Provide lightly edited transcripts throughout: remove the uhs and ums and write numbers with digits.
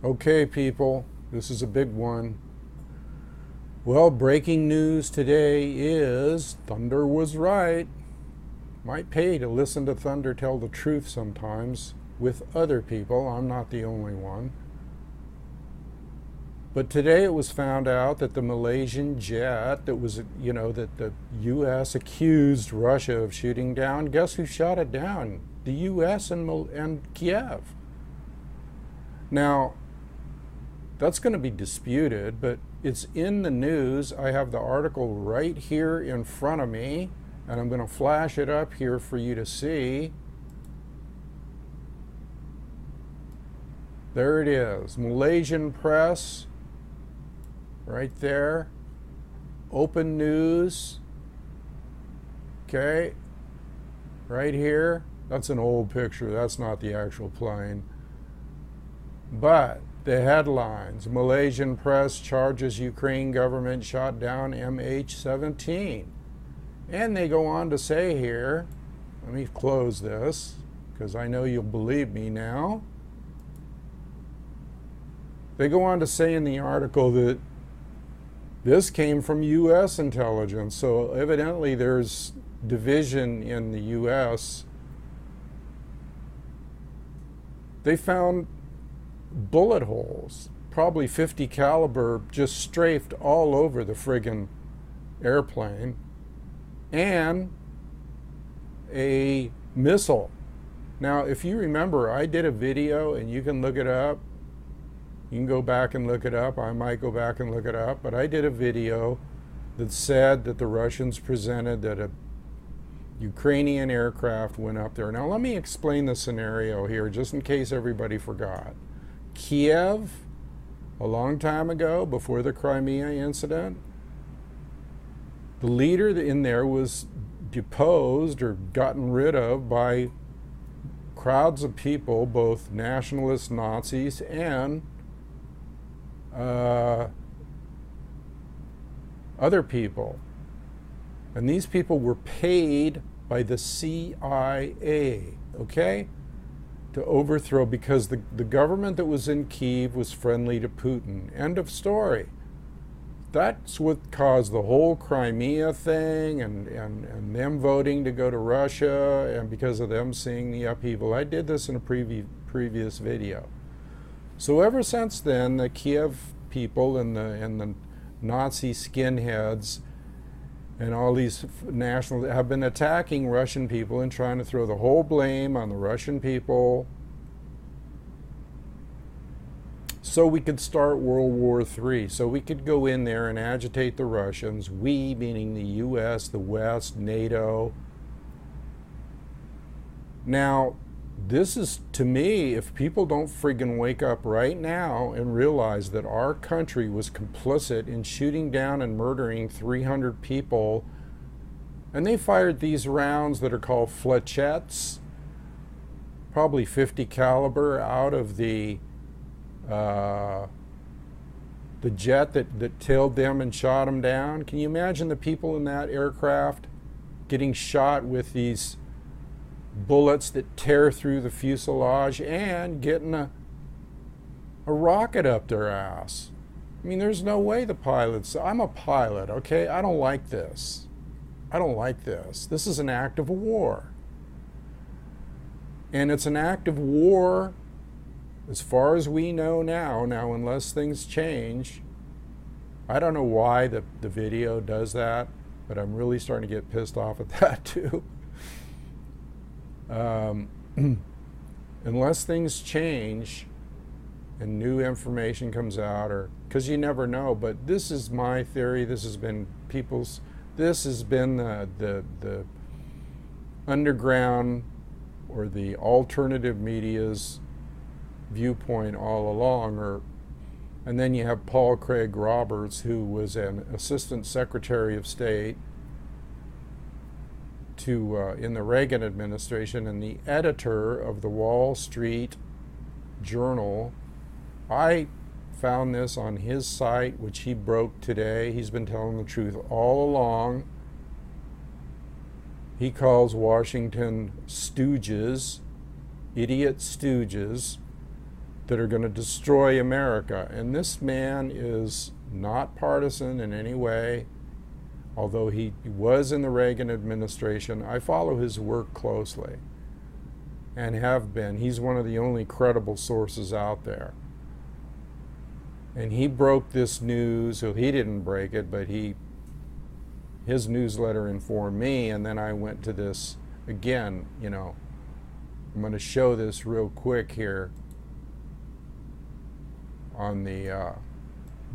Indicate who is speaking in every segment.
Speaker 1: Okay, people, this is a big one. Well, breaking news today is Thunder was right. Might pay to listen to Thunder tell the truth sometimes with other people. I'm not the only one. But today it was found out that the Malaysian jet that was, that the U.S. accused Russia of shooting down, guess who shot it down? The U.S. and Kiev. Now, that's going to be disputed, but it's in the news. I have the article right here in front of me, and I'm going to flash it up here for you to see. There it is. Malaysian press, right there. Open news. Okay. Right here. That's an old picture. That's not the actual plane. But the headlines: Malaysian press charges Ukraine government shot down MH17. And they go on to say here, let me close this because I know you'll believe me now. They go on to say in the article that this came from U.S. intelligence. So evidently there's division in the U.S. They found bullet holes, probably 50 caliber, just strafed all over the friggin' airplane, and a missile. Now, if you remember, I did a video, and you can look it up. You can go back and look it up. I might go back and look it up, but I did a video that said that the Russians presented that a Ukrainian aircraft went up there. Now, let me explain the scenario here, just in case everybody forgot. Kiev, a long time ago, before the Crimea incident, the leader in there was deposed or gotten rid of by crowds of people, both nationalist Nazis and other people. And these people were paid by the CIA, okay, to overthrow, because the government that was in Kiev was friendly to Putin. End of story. That's what caused the whole Crimea thing and them voting to go to Russia, and because of them seeing the upheaval. I did this in a previous video. So ever since then, the Kiev people and the Nazi skinheads and all these nationals have been attacking Russian people and trying to throw the whole blame on the Russian people so we could start World War III, so we could go in there and agitate the Russians, we meaning the US, the West, NATO. Now, this is, to me, if people don't friggin' wake up right now and realize that our country was complicit in shooting down and murdering 300 people, and they fired these rounds that are called flechettes, probably 50 caliber, out of the jet that tailed them and shot them down. Can you imagine the people in that aircraft getting shot with these bullets that tear through the fuselage and getting a rocket up their ass? I mean, there's no way the pilots... I'm a pilot, okay? I don't like this. I don't like this. This is an act of war. And it's an act of war as far as we know now. Now, unless things change, I don't know why the video does that, but I'm really starting to get pissed off at that too. Unless things change and new information comes out, or because you never know, but this is my theory. This has been the underground or the alternative media's viewpoint all along. And then you have Paul Craig Roberts, who was an assistant secretary of state in the Reagan administration and the editor of the Wall Street Journal. I found this on his site, which he broke today. He's been telling the truth all along. He calls Washington stooges, idiot stooges. that are going to destroy America. And this man is not partisan in any way, although he was in the Reagan administration. I follow his work closely and have been. He's one of the only credible sources out there. And he broke this news, so he didn't break it, but his newsletter informed me, and then I went to this again, you know. I'm going to show this real quick here on the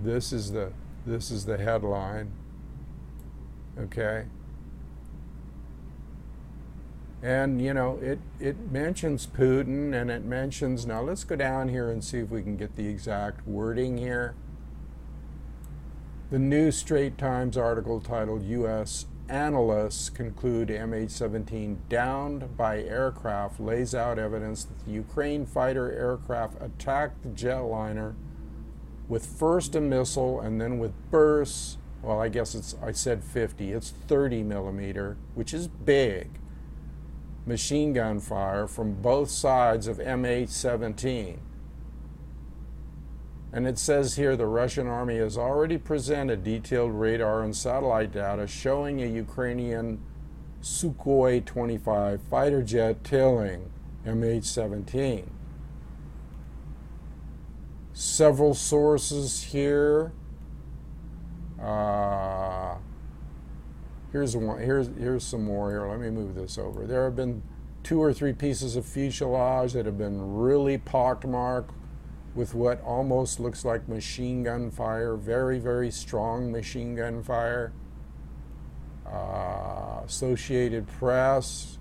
Speaker 1: this is the headline, okay? And you know, it mentions Putin, and it mentions, now let's go down here and see if we can get the exact wording here. The New Straits Times article titled U.S. Analysts Conclude MH17 Downed by Aircraft lays out evidence that the Ukraine fighter aircraft attacked the jetliner with first a missile and then with bursts. Well, I guess I said 50, it's 30 millimeter, which is big, machine gun fire from both sides of MH17. And it says here the Russian army has already presented detailed radar and satellite data showing a Ukrainian Sukhoi 25 fighter jet tailing MH17. Several sources here. Here's one. Here's some more here. Let me move this over. There have been 2 or 3 pieces of fuselage that have been really pockmarked with what almost looks like machine gun fire, very, very strong machine gun fire. Associated Press,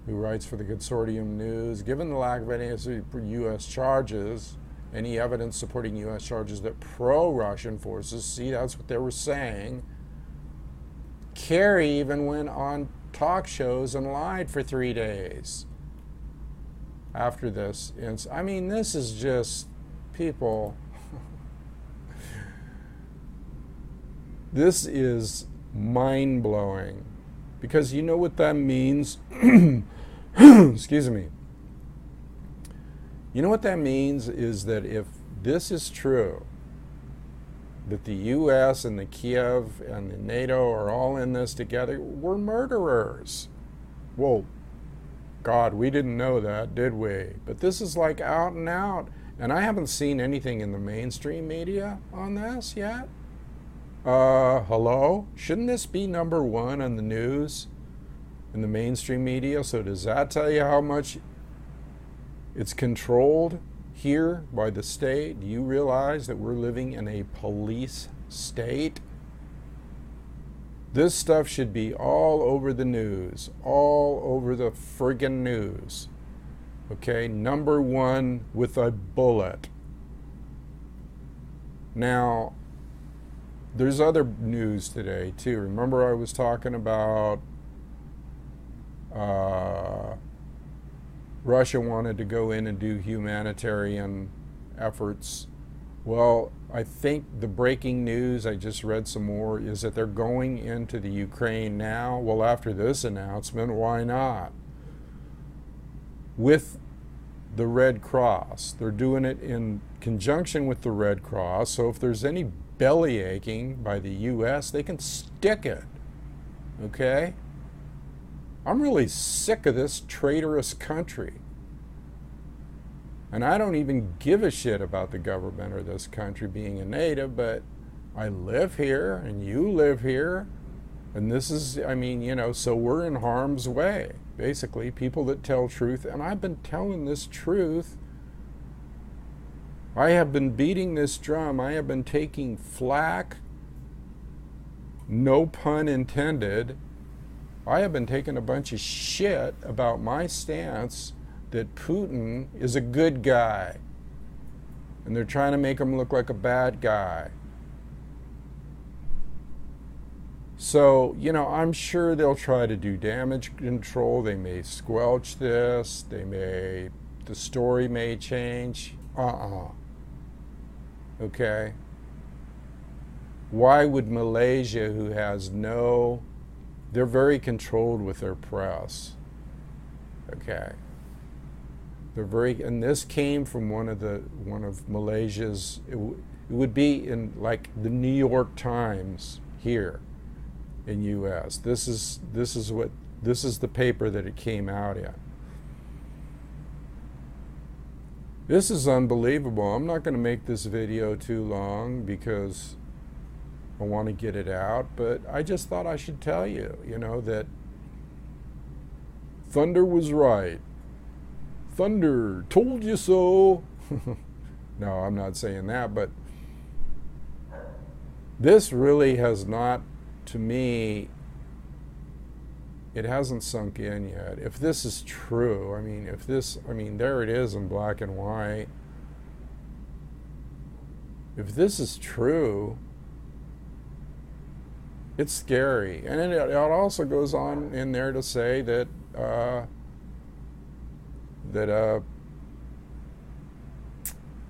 Speaker 1: who writes for the Consortium News, given the lack of any U.S. charges, any evidence supporting U.S. charges that pro-Russian forces, see, that's what they were saying. Kerry even went on talk shows and lied for 3 days after this. I mean, this is just, people, this is mind-blowing, because you know what that means? Excuse me. You know what that means is that if this is true, that the U.S. and the Kiev and the NATO are all in this together, we're murderers. Whoa. God, we didn't know that, did we? But this is like out and out. And I haven't seen anything in the mainstream media on this yet. Hello? Shouldn't this be #1 on the news in the mainstream media? So does that tell you how much it's controlled here by the state? Do you realize that we're living in a police state? This stuff should be all over the news, all over the friggin' news. Okay, #1 with a bullet. Now, there's other news today too. Remember I was talking about Russia wanted to go in and do humanitarian efforts. Well, I think the breaking news, I just read some more, is that they're going into the Ukraine now. Well, after this announcement, why not? With the Red Cross. They're doing it in conjunction with the Red Cross, so if there's any belly aching by the U.S., they can stick it, okay? I'm really sick of this traitorous country. And I don't even give a shit about the government or this country being a native, but I live here and you live here. And this is, I mean, you know, so we're in harm's way. Basically, people that tell truth. And I've been telling this truth. I have been beating this drum. I have been taking flack, no pun intended. I have been taking a bunch of shit about my stance that Putin is a good guy. And they're trying to make him look like a bad guy. So, you know, I'm sure they'll try to do damage control. They may squelch this. The story may change. Okay? Why would Malaysia, who has they're very controlled with their press. Okay? They're very, and this came from one of Malaysia's. It would be in like the New York Times here in U.S. This is the paper that it came out in. This is unbelievable. I'm not going to make this video too long because I want to get it out, but I just thought I should tell you, that Thunder was right. Thunder told you so. No, I'm not saying that, but this really has not, to me, it hasn't sunk in yet. If this is true, there it is in black and white. If this is true, it's scary. And it also goes on in there to say that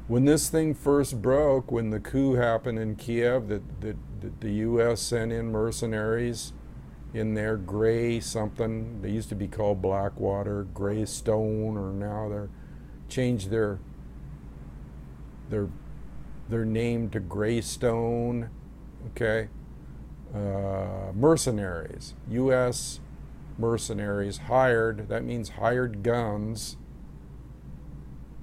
Speaker 1: when this thing first broke, when the coup happened in Kiev, that the U.S. sent in mercenaries in their gray something. They used to be called Blackwater, Gray Stone, or now they're changed their name to Greystone. Okay, mercenaries, U.S. mercenaries hired. That means hired guns.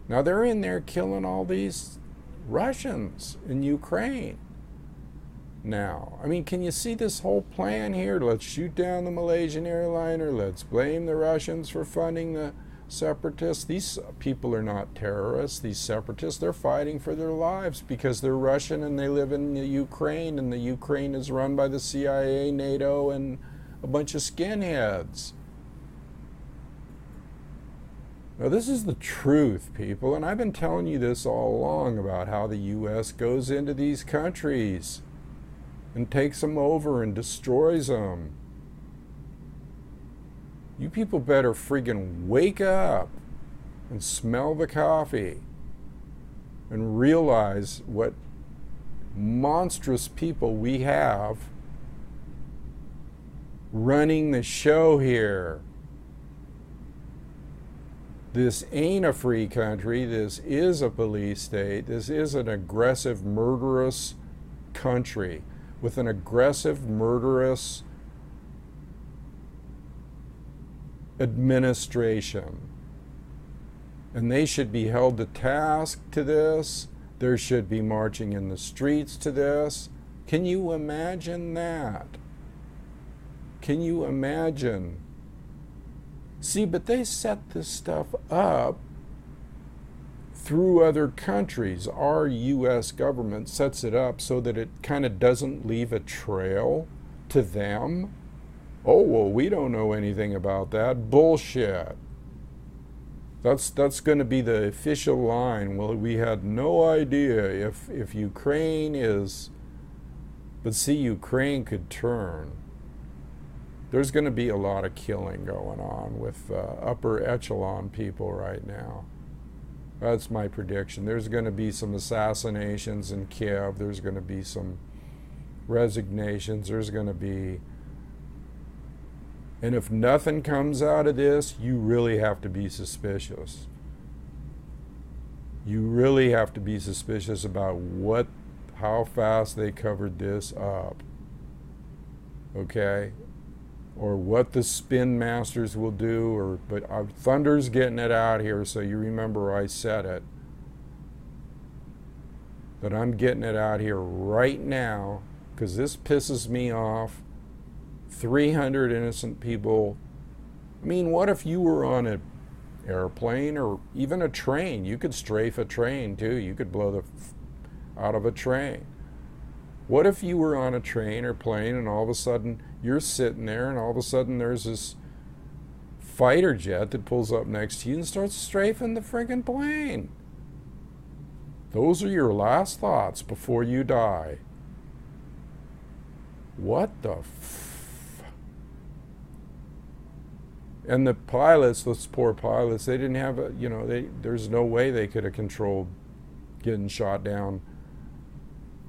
Speaker 1: Now they're in there killing all these Russians in Ukraine. Now, can you see this whole plan here? Let's shoot down the Malaysian Airliner. Let's blame the Russians for funding the separatists. These people are not terrorists. These separatists, they're fighting for their lives because they're Russian and they live in the Ukraine, and the Ukraine is run by the CIA, NATO, and a bunch of skinheads. Now, this is the truth, people, and I've been telling you this all along about how the U.S. goes into these countries and takes them over and destroys them. You people better friggin' wake up and smell the coffee and realize what monstrous people we have running the show here. This ain't a free country. This is a police state. This is an aggressive, murderous country with an aggressive, murderous administration. And they should be held to task to this. There should be marching in the streets to this. Can you imagine that? Can you imagine? See, but they set this stuff up through other countries. Our U.S. government sets it up so that it kind of doesn't leave a trail to them. Oh, well, we don't know anything about that. Bullshit. That's going to be the official line. Well, we had no idea if Ukraine is... But see, Ukraine could turn. There's going to be a lot of killing going on with upper echelon people right now. That's my prediction. There's going to be some assassinations in Kiev. There's going to be some resignations. There's going to be... And if nothing comes out of this, you really have to be suspicious. You really have to be suspicious about how fast they covered this up. Okay? Or what the spin masters will do, but Thunder's getting it out here, so you remember I said it. But I'm getting it out here right now, because this pisses me off. 300 innocent people. What if you were on an airplane or even a train? You could strafe a train too. You could blow out of a train. What if you were on a train or plane and all of a sudden you're sitting there and all of a sudden there's this fighter jet that pulls up next to you and starts strafing the friggin' plane? Those are your last thoughts before you die. What the And the pilots, those poor pilots, they didn't have there's no way they could have controlled getting shot down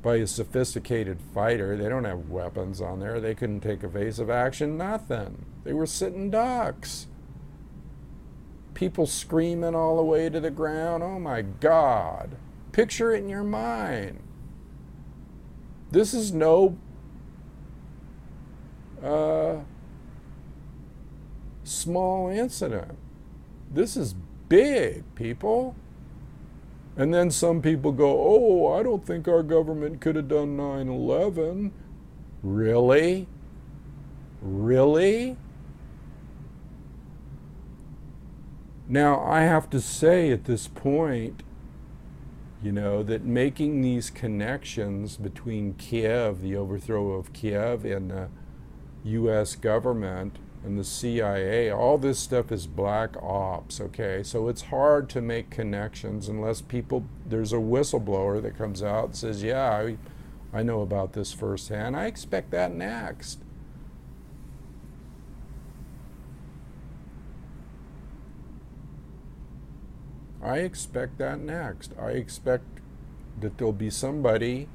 Speaker 1: by a sophisticated fighter. They don't have weapons on there. They couldn't take evasive action, nothing. They were sitting ducks. People screaming all the way to the ground. Oh my God. Picture it in your mind. This is no small incident. This is big, people. And then some people go, oh, I don't think our government could have done 9/11. Really? Really? Now, I have to say at this point, you know, that making these connections between Kiev, the overthrow of Kiev, and the U.S. government and the CIA, all this stuff is black ops, okay? So it's hard to make connections unless there's a whistleblower that comes out and says, yeah, I know about this firsthand. I expect that next. I expect that next. I expect that there'll be somebody,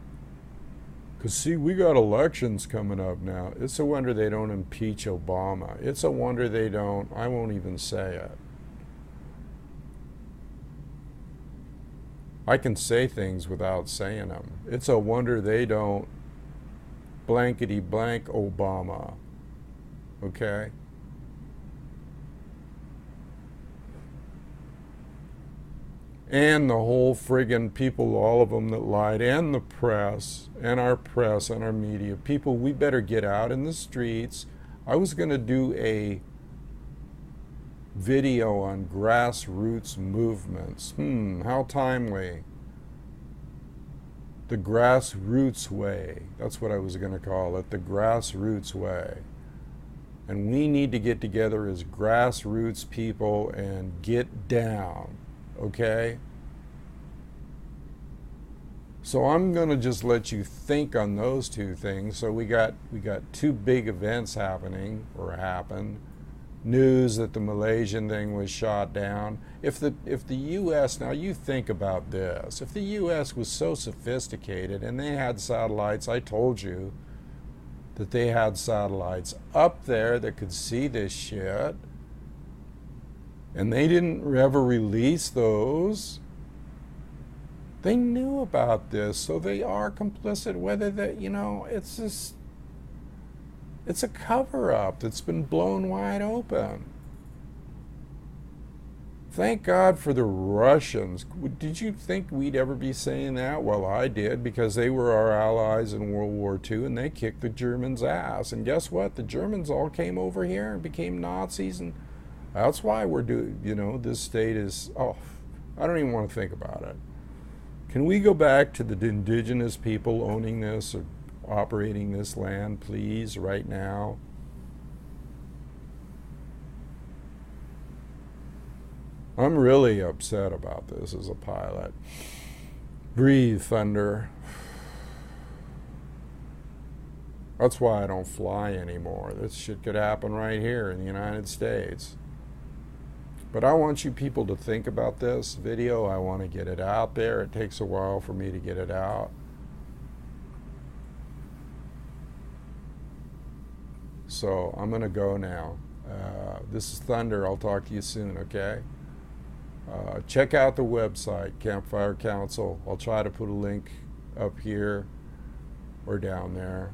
Speaker 1: because see, we got elections coming up now. It's a wonder they don't impeach Obama. It's a wonder they don't, I won't even say it. I can say things without saying them. It's a wonder they don't blankety blank Obama. Okay? And the whole friggin' people, all of them that lied, and the press, and our media. People, we better get out in the streets. I was going to do a video on grassroots movements. How timely. The grassroots way. That's what I was going to call it, the grassroots way. And we need to get together as grassroots people and get down. Okay? So I'm going to just let you think on those two things. So we got two big events happening, or happened. News that the Malaysian thing was shot down. If the U.S., now you think about this, if the U.S. was so sophisticated and they had satellites, I told you that they had satellites up there that could see this shit, and they didn't ever release those. They knew about this, so they are complicit. Whether that, you know, it's just, it's a cover-up that's been blown wide open. Thank God for the Russians. Did you think we'd ever be saying that? Well, I did, because they were our allies in World War II, and they kicked the Germans' ass. And guess what? The Germans all came over here and became Nazis, and that's why we're doing, you know, this state is, oh, I don't even want to think about it. Can we go back to the indigenous people owning this or operating this land, please, right now? I'm really upset about this as a pilot. Breathe, thunder. That's why I don't fly anymore. This shit could happen right here in the United States. But I want you people to think about this video. I want to get it out there. It takes a while for me to get it out. So I'm going to go now. This is Thunder. I'll talk to you soon, okay? Check out the website, Campfire Council. I'll try to put a link up here or down there,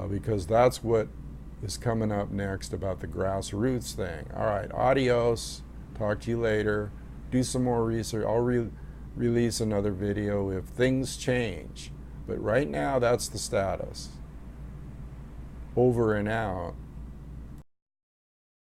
Speaker 1: because that's what is coming up next about the grassroots thing. All right, adios. Talk to you later. Do some more research. I'll release another video if things change. But right now, that's the status. Over and out.